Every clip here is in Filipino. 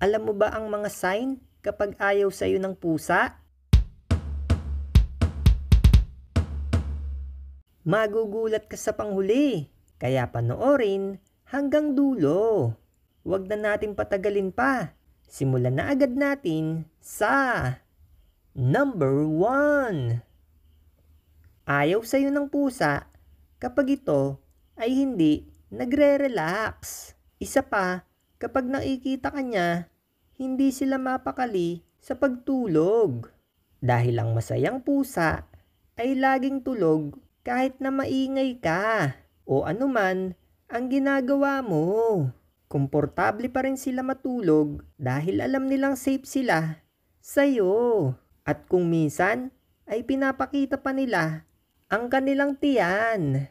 Alam mo ba ang mga sign kapag ayaw sa'yo ng pusa? Magugulat ka sa panghuli, kaya panoorin hanggang dulo. Huwag na natin patagalin pa. Simulan na agad natin sa number 1. Ayaw sa'yo ng pusa kapag ito ay hindi nagre-relax. Isa pa, kapag nakikita ka niya, hindi sila mapakali sa pagtulog. Dahil ang masayang pusa ay laging tulog kahit na maingay ka o anuman ang ginagawa mo. Komportable pa rin sila matulog dahil alam nilang safe sila sa'yo. At kung minsan ay pinapakita pa nila ang kanilang tiyan.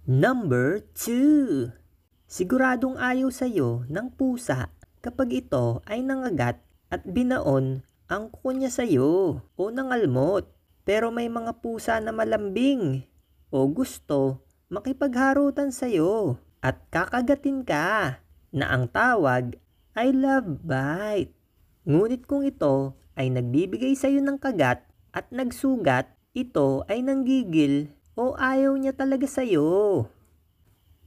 Number 2. Siguradong ayaw sa'yo ng pusa kapag ito ay nangagat at binaon ang kuko niya sa'yo o nangalmot. Pero may mga pusa na malambing o gusto makipagharutan sa'yo at kakagatin ka na ang tawag ay love bite. Ngunit kung ito ay nagbibigay sa'yo ng kagat at nagsugat, ito ay nanggigil o ayaw niya talaga sa'yo.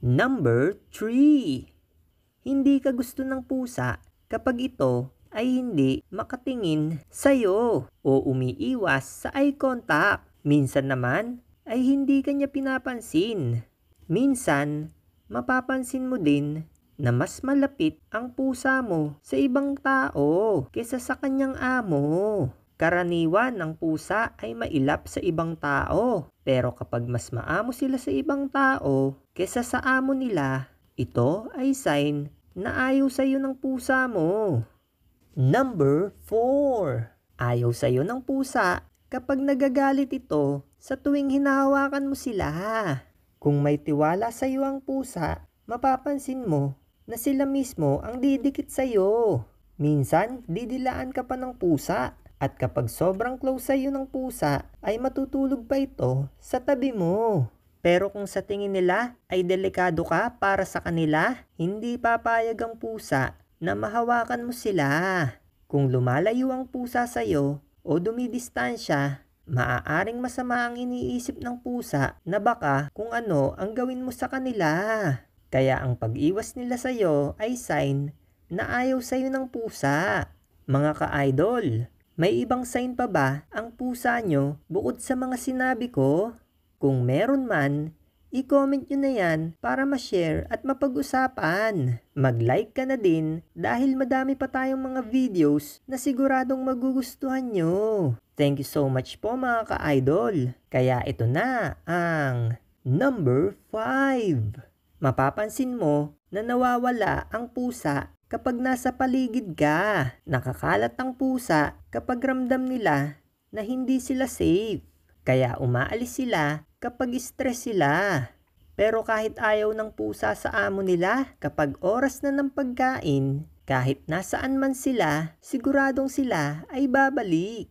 Number 3. Hindi ka gusto ng pusa kapag ito ay hindi makatingin sa'yo o umiiwas sa eye contact. Minsan naman ay hindi ka niya pinapansin. Minsan, mapapansin mo din na mas malapit ang pusa mo sa ibang tao kaysa sa kanyang amo. Karaniwan ng pusa ay mailap sa ibang tao. Pero kapag mas maamo sila sa ibang tao kaysa sa amo nila, ito ay sign na ayaw sa'yo ng pusa mo. Number 4. Ayaw sa'yo ng pusa kapag nagagalit ito sa tuwing hinahawakan mo sila. Kung may tiwala sa iyo ang pusa, mapapansin mo na sila mismo ang didikit sa iyo. Minsan, didilaan ka pa ng pusa at kapag sobrang close sa iyo ng pusa, ay matutulog pa ito sa tabi mo. Pero kung sa tingin nila ay delikado ka para sa kanila, hindi papayag ang pusa na mahawakan mo sila. Kung lumalayo ang pusa sa iyo o dumidistansya, maaaring masama ang iniisip ng pusa na baka kung ano ang gawin mo sa kanila. Kaya ang pag-iwas nila sa iyo ay sign na ayaw sa iyo ng pusa. Mga ka-idol, may ibang sign pa ba ang pusa nyo bukod sa mga sinabi ko? Kung meron man, i-comment nyo na yan para ma-share at mapag-usapan. Mag-like ka na din dahil madami pa tayong mga videos na siguradong magugustuhan nyo. Thank you so much po mga ka-idol. Kaya ito na ang number 5. Mapapansin mo na nawawala ang pusa kapag nasa paligid ka. Nakakalat ang pusa kapag ramdam nila na hindi sila safe. Kaya umaalis sila kapag stress sila. Pero kahit ayaw ng pusa sa amo nila, kapag oras na ng pagkain, kahit nasaan man sila, siguradong sila ay babalik.